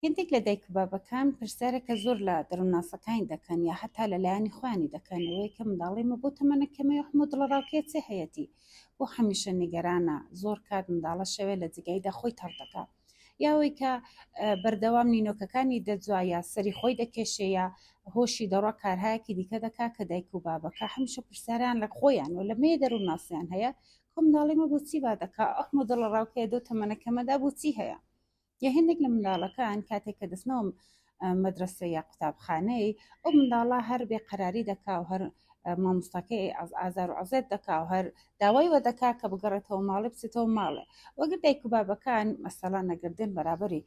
هندێک لە دایک و بابەکان پرسیارێکە زۆر لە دەروونناسەکانی دەکەن یا هەتا لە لایانی خوانی دەکەنەوەی کە منداڵیمە بۆ تەمەنەکەمەوە هەموو دڵڕاوکێ چێ هەیەی بۆ هەمیشە نیگەرانە زۆر کات منداڵە شەوێ لە جگایدا خۆی تەڕ یاوەی کە بەردەوام نینۆکەکانی دەجوایە سەری خۆی دەکێشەیە هۆشی دەڕۆ کارهایەکی دیکە دەکا کە دایک و بابەکە هەمیشە پرسیاریان لە خۆیان و لە مێ دەروونناسیان هەیە کە منداڵیمە بۆچی وا دەکا ئەحمە دڵڕاوکەیە دۆ تەمەنەکەمەدا بۆچی هەیە یا هندێک لە منداڵەکان کاتێک کە دەستنەوە مەدرسە یا قوتابخانەی ئەو منداڵە هەر بێقەراری دەکا و هەر مامۆستاکەی ئازار و عەزێت دەکا و هەر داوای وە دەکا کە بگەڕێتەوە ماڵی بچێتەوە ماڵێ وەگەر دایک و بابەکان مەسەڵان ئەگەردێن بەرابەری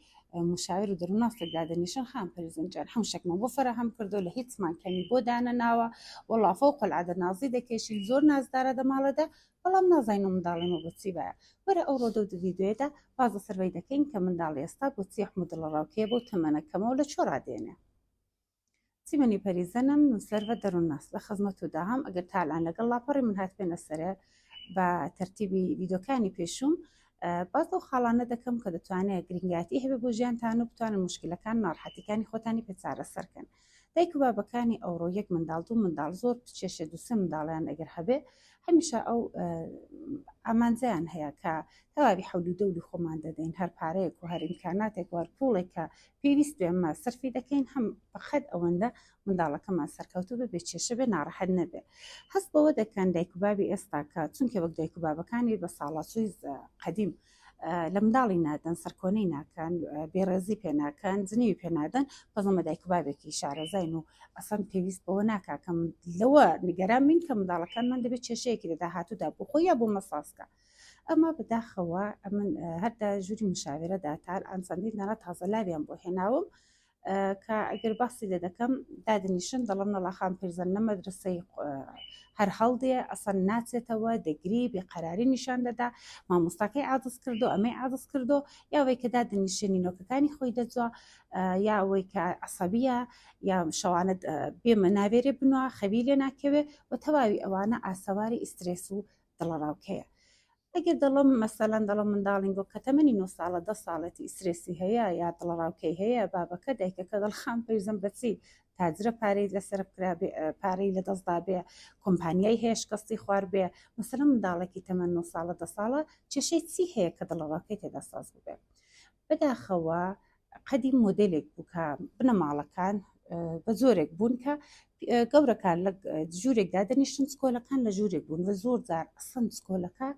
مشاور و دەروونناسێک دادەنیشن خام پەرزنجان هەموو شێکمان بۆ فەرەهەم کردو لە هیچمان کەمی بۆ دانەناوە وەڵڵا فەوقەلعادە نازی دەکێشین زۆر نازدارە دەماڵەدا بەڵام نازانین و منداڵیمە بۆچی بایە وەرە ئەو ڕۆدە و ڤیدیۆیەدا بازە سەروەی دەکەین کە منداڵی ئێستا بۆچی ئەحمە دڵڕاوکەیە بۆ تەمەنەکەمەوە لە چۆ ڕادێنێ چیمەنی پەریزەنم نووسەرە دەروونناس لە خزمەت و داهام ئەگەر تالان لەگەڵ لاپەڕی من هات پێنە سەرێ بە تەرتیبی ڤیدۆکانی پێشوم باز ئەو خاڵانە دەکەم کە دەتوانێت گرنگاتی هەبێ بۆ ژیانتان و بتوانن مشکلەکان ناڕحەتیەکانی خۆتانی پێ چارەسەرکەن دایک و بابەکانی ئەوڕۆ یەک منداڵ دوو منداڵ زۆر کێشە دووسێ منداڵیان ئەگەر هەبێ هەمیشە ئەو ئامانجیان هەیە کە تەواوی حەول و دەوری خۆمان دەدەین هەر پارەیەک و هەر ئیمکاناتێک وەر پوڵێک کە پێویست بێمە سەرفی دەکەین هەم بەخەت ئەوەندە منداڵەکەمان سەرکەوتو بێ کێشە بێ ناڕەحەت نەبێ هەست بەوە دەکەن دایک و بابی ئێستا کە چونکە وەک دایک و بابەکانی بە ساڵاتچووی قەدیم لە منداڵی نادەن سەرکۆنەی ناکەن بێڕێزی پێناکەن جنێوی پێنادەن بەزەمە دایک و بابێکی شارەزین و ئەسەن پێویست بەوە ناکاکەم لەوە نیگەران بین کە منداڵەکانمان دەبێت کێشەیەکی لە داهاتوودا بۆ خۆی یا بۆ مەساسکە ئەمە بەداخەوە ئەمن هەردا ژووری مشاورەدا تار ئەنسەندی نەرە تازە لاویان بۆ هێناوم کە ئەگەر باسی لێ دەکەم دادنیشن دەڵم نەڵاخان پێرزەن نە مەدرسەی هەر هەڵدێ ئەسەن ناچێتەوە دەگری بێقەراری نیشان دەدا مامۆستاکەی عاجز کردو ئەمەی عاجز کردو یاوەی کە دادنیشێنی نۆکەکانی خۆی دەجووە یا ئەوەی کە عەسەبیە یا شەوانە بێمە ناوێرێ بنووە خەوی لێ ناکەوێ و تەواوی ئەوانە ئاسەواری ئیسترێس و دڵڕاوکەیە ئەگەر دەڵم مەسەلەن دەڵم منداڵین بۆ کە تەمەنی 9 ساڵە 10 ساڵەتی ئیسرێسی هەیە یا دڵڕاوکەی هەیە بابەکە دایکەکە دڵخام پێرزم بەچی تاجرە پارەی لەسەر پارەی لە دەستدا بێ کۆمپانیای هەیە شکستی خوار بێ مەسەلەن منداڵێکی تەمەن 9 ساڵە 10 ساڵە کێشەی چی هەیە کە دڵڕاوکەی تێدا ساز ببێ بەداخەوە قەدی مۆدلێک بوو کە بنەماڵەکان بە زۆرێک بوون کە گەورەکان لە ژوورێکدا دەنیشتن سکۆلەکان لە ژوورێک بوون و زۆر جار ئەسەن سکۆلەکە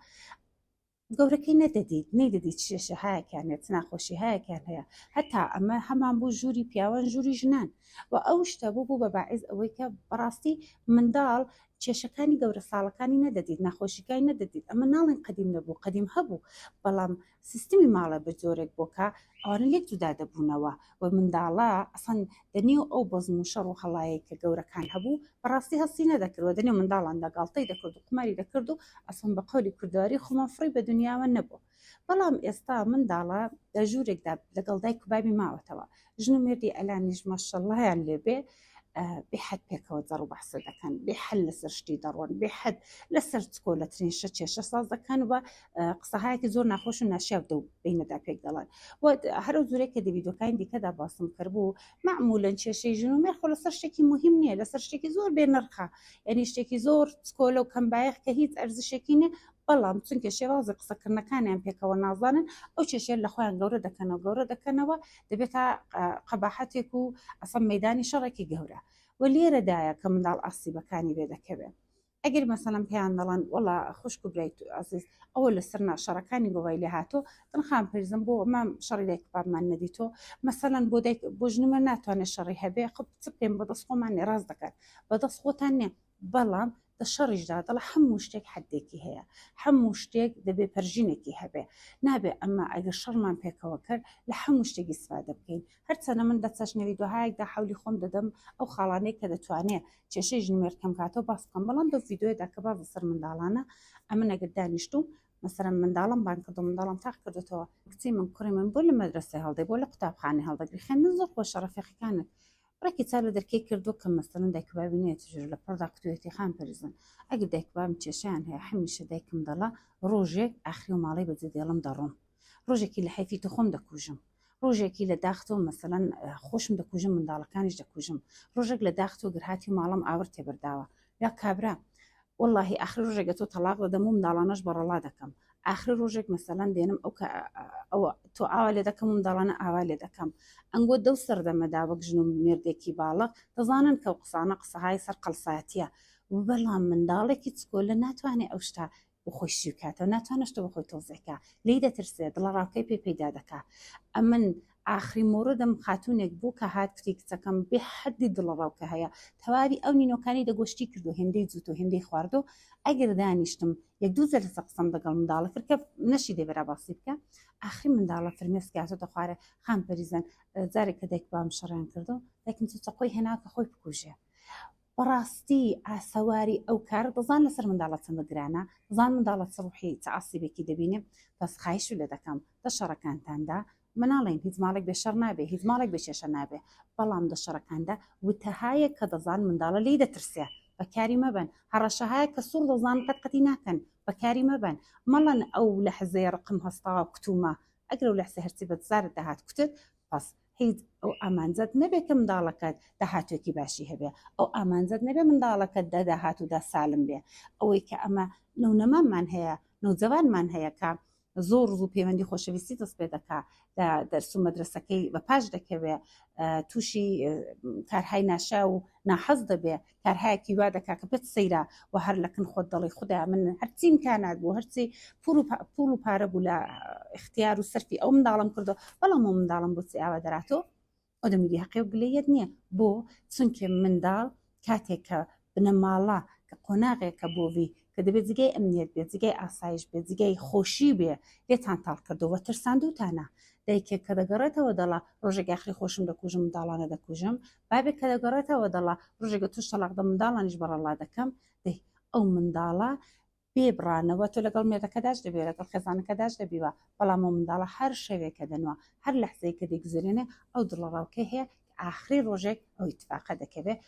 گەورەکەی نەدەدیت نەیدەدیت کێشە هایەکیانێت ناخۆشی هایەکیان هەیە هەتا ئەمە هەمان بوو ژووری پیاوان ژووری ژنان و ئەو شتە بوو بە باعث ئەوەی کە بەڕاستی منداڵ کێشەکانی گەورە ساڵەکانی نەدەدیت ناخۆشیەکانی نەدەدیت ئەمە ناڵێن قەدیم نەبوو قەدیم هەبوو بەڵام سیستمی ماڵە بە جۆرێک بۆکە ئەوانە لێک جودا دەبوونەوە و منداڵە ئەسەن دەنیو ئەو بەزم و شەڕ و هەڵایە کە گەورەکان هەبوو بەڕاستی هەستی نەدەکردوە دەنێ منداڵان دەگاڵتەی دەکرد و قماری دەکرد و ئەسم بە قەولی کوردواری خۆمەفڕی بە دنیاوە نەبوو بەڵام ئێستا منداڵە لە ژوورێکدا لەگەڵ دایک و بابی ماوەتەوە ژن و مێردی ئەلانیش ماشەڵڵایان لێبێ بێحەد پێکەوە جەڕ و بەحسە دەکەن بێحەد لەسەر شتی دەڕۆن بێحەد لەسەر چکۆلەترین شە کێشە ساز دەکەن و قسەهایەکی زۆر ناخۆش و ناشیاو دە و بینەدا پێک دەڵێن هەرو زورێک کە دەڤیدۆکانی دیکەدا باسم کردبوو معمولەن کێشەی ژن و مێرد خۆ لەسەر شتێکی مهم نییە لەسەر شتێکی زۆر بێنرخە یعنی شتێکی زۆر چکۆلە و کەمبایەخ کە هیچ ئەرزشێکی نیە بەڵام چونکە شێوازە قسەکردنەکانیان پێکەوە نازانن ئەو کێشەیە لە خۆیان گەورە دەکەنەوە دەبێتە قەباحەتێک و ئەسەم مەیدانی شەڕێکی گەورە و لێرەدایە کە منداڵ ئاسیبەکانی بێ دەکەوێت ئەگەر مەسەڵەن پێیان دەڵێن وەڵا خوشک و برایت ئازیز ئەوە لەسەر ناشەڕەکانی گۆڤای لێ هاتۆ دڵخام پرزم بۆ ئەمام شەڕی دایک بابمان نەدیتۆ مەسەڵەن بۆ ژنمە ناتوانێت شەڕی هەبێ خب چ بکەین بەدەست خۆمان ڕاست دەکات بەدەست خۆتان نیە بەڵام لە شەڕیشدا دەڵە هەموو شتێک حدێکی هەیە هەموو شتێک دەبێ پەرژینێکی هەبێ نابێ ئەمە ئەگەر شەڕمان پێکەوە کرد لە هەموو شتێکی استفادە بکەین هەرچەنە من لە چەشنەوی دوهایەکدا حولی خۆم دەدەم ئەو خاڵانەی کە دەتوانێت کێشەی ژنمێرد کەم کاتەوە باس بکەم بەڵام بە ڤیدۆیەدا کە باز لەسەر منداڵانە ئەمە ئەگەر دانیشتوم مەسەرەن منداڵم بان کردو منداڵم تاق کردێتەوە کچی من کوڕی من بۆ لە مەدرسەی هەڵدەی بۆ لە قوتابخانەی هەڵدەگری خوێندن زۆر خۆشە ڕەفیقەکانت ڕێکی چا لە دەرکەی کردو کە مەسەلەن دایک و بابی نێت ژر لە پڕدا کتوێتی خان پەرزن ئەگەر دایک و بابم کێشیان هەیە هەمیشە دایکم دەڵا ڕۆژێک ئاخری و ماڵی بەجێ دێڵم دەڕۆم ڕۆژێکی لە حیفی تو خۆم دەکوژم ڕۆژێکی لە داختەوە مەسەلەن خۆشم دەکوژم منداڵەکانیش دەکوژم ڕۆژێک لە داختەوە گرهاتی ماڵم ئاور تێبەرداوە یا کابرا واللهی آخر ڕۆژێک تۆ تەلاق دەدەم و منداڵانەش بەڕەڵا دەکەم آخر ڕۆژێک مەسەلەن دێنم ئەو تۆ ئاوا لێ دەکەم و منداڵانە ئاوا لێ دەکەم ئەنگۆ دەو سەردەمەدا وەک ژن و مێردێکی باڵق دەزانن کە ئەو قسانە قسەهای سەر قەڵسایەتیە بەڵام منداڵێکی چکۆلە ناتوانێت ئەو شتا بخۆی شیوکاتەوە ناتوانشتە بخۆی تۆزێکە لی دەترسێت دڵە ڕاوکەی پێ پەیدا دەکا ئەمن ئاخری مۆڕدەم خاتونێک بوو کە هات کتی کچەکەم بێ حەدی دڵە ڕاوکە هەیە تەواوی ئەو نینۆکانی دەگۆشتی کردو هێندەی جووت و هێندەی خواردۆ ئەگەر دانیشتم یەک دوو جار لەسەر قسەم لەگەڵ منداڵە کرد کە نەشی دەبێرا باسی بکە ئاخری منداڵە فرمێسکاتۆ دەخوارێ خام پەریزەن جارێک کە دایک بام شەڕیان کردو دایکم چەقۆی هێناکە خۆی بکوژێ بەڕاستی ئاسەواری ئەو کار دەزان لەسەر منداڵە چەندە گرانە دەزان منداڵە ڕوحی عاسیبێکی دەبینێ بەس خایش لێ دەکەم دە شەڕەکانتاندا مناڵین هیچ ماڵێک بێ شەڕ نابێ هیچ ماڵێک بێ کێشە نابێ بەڵام دە شەڕەکاندا وتەهایە کە دەزان منداڵە لی دەترسێ بەکاری مەبن هەڕەشەهایە کە سوور دەزان قەتقەتی ناکەن بەکاری مەبن مەڵەن ئەو لە حزەیە ڕقم هەستاوە کتومە ئەگەر و لە حسە هەرچی بەدزارت داهات کوتت پس هیچ ئەو ئامانجات نەبێت کە منداڵەکەت داهاتوێکی باشی هەبێ ئەو ئامانجات نەبێ منداڵەکەت داهات و دا سالم بێ ئەوەی کە ئەمە نەونەمامان هەیە نەوجەوانمان هەیە کە زۆر زوو پەیوەندی خۆشەویستی دەست پێ دەکا دەرس و مەدرسەکەی بە پاش دەکەوێ تووشی کارهای ناشا و ناحەز دەبێ کارهایەکی وا دەکا کە پێت سەیرا و هەر لەکن خۆت دەڵی خوددا من هەرچی امکانات بوو هەرچی پوڵ و پارە بوو لە اختیار و سەرفی ئەو منداڵم کردو بەڵام ئەو منداڵم بۆچی ئاوا دەراتۆ ئەو دەمیدی حەقی و گلەیەت نییە بۆ چونکە منداڵ کاتێک کە بنە ماڵا کە قۆناغێکە بۆوی کە دەبێت جگەی ئەمنیەت بێت جگەی ئاسایش بێت جگەی خۆشی بێ لێتان تاڵ کردەوە ترساندوتانە دایکێک کە دەگەڕێتەوە دەڵا ڕۆژێک ئاخری خۆشم دەکوژم منداڵانە دەکوژم بابێک کە دەگەڕێتەوە دەڵا ڕۆژێکە توش تەلاقدە منداڵانیش بەڕەڵا دەکەم دەی ئەو منداڵە بێبڕانەوە تۆ لەگەڵ مێردەکەداش دەبێ لەگەڵ خێزانەکەداش دەبیوە بەڵام ئەو منداڵە هەر شەوێکە دەنوە هەر لەحزەی کە دەیگوزێنێ ئەو دڵەڕاوکەی هەیە ئاخری ڕۆژێک ئەو اتفاقە دەکەوێت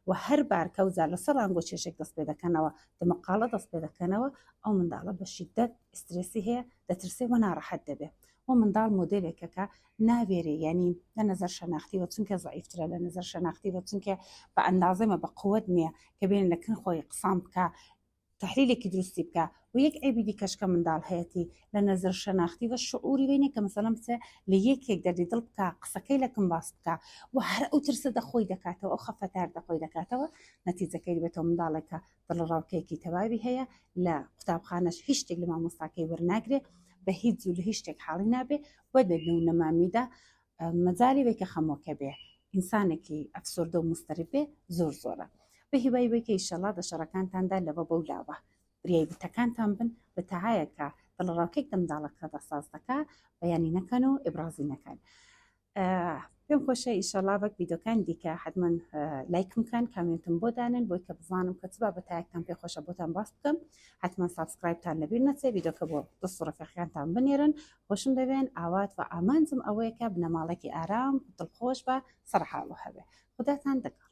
و هەر بارکە و زار لەسەر ڕانگۆ کێشێک دەست پێ دەکەنەوە دمەقاڵە دەست پێ دەکەنەوە ئەو منداڵە بە شیدەت ئسترێسی هەیە دەترسێ و ناڕەحەت دەبێت و منداڵ مۆدلێکەکە ناوێرێ ینی لە نەزەر شەناختیوە چونکە زعیفترە لە نەزەر شەناختیوە چونکە بە ئەندازەمە بە قووەت نییە کە بێن لەکن خۆی قسام بکە تحلیلێکی دروستی بکە و یەک ئەیبیدی کەشکە منداڵ هەیەی لە نەزەر شەناختی و شعوری وێنێ کە مەسەلەم بچێ لە یەکێک دەردی دڵ بکە قسەکەی لەکەم باس بکە و هەر ئەو ترسە دەخۆی دەکاتەوە ئەو خەفەتار دەخۆی دەکاتەوە نەتیجەکەی بێتەوە منداڵێکە دڵڕاوکەیەکی تەواوی هەیە لە قوتابخانەش هیچ شتێک لە مامۆستاکەی وەرناگرێ بە هیچ جوو لە هیچ شتێک حاڵی نابێ وە دەبێ نەمامیدا مەجای وێکە خەمۆکە بێ ئینسانێکی ئەفسۆردە و مستەرب بێ زۆر زۆرە بە هیوای وەیکە ئیشەڵا دە شەڕەکانتاندا لەوە بەولاوە بریای بتەکانتان بن بە تەهایەکە دڵڕاوکێک دەمنداڵەکە دەساز دەکا بەیانی نەکەن و ئێبرازی نەکەن پێم خۆشە ئیشەڵا بەک ڤیدۆکان دیکە حتمما لایکم کەن کامنتم بۆ دانن بۆی کە بزانم کە چ بابەتایەکتان پێ خۆشە بۆتان باس بکەم حتمما سابسکرایبتان لەبیر نەچێ ڤیدۆکە بۆ دەست و ڕەفیقیانتان بنێرن خۆشم دەوێن ئاوات و ئامانجم ئەوەیە کە بنەماڵێکی ئارام دڵخۆش بە سەرحاڵ و هەبێ خوداتان دەگەڵ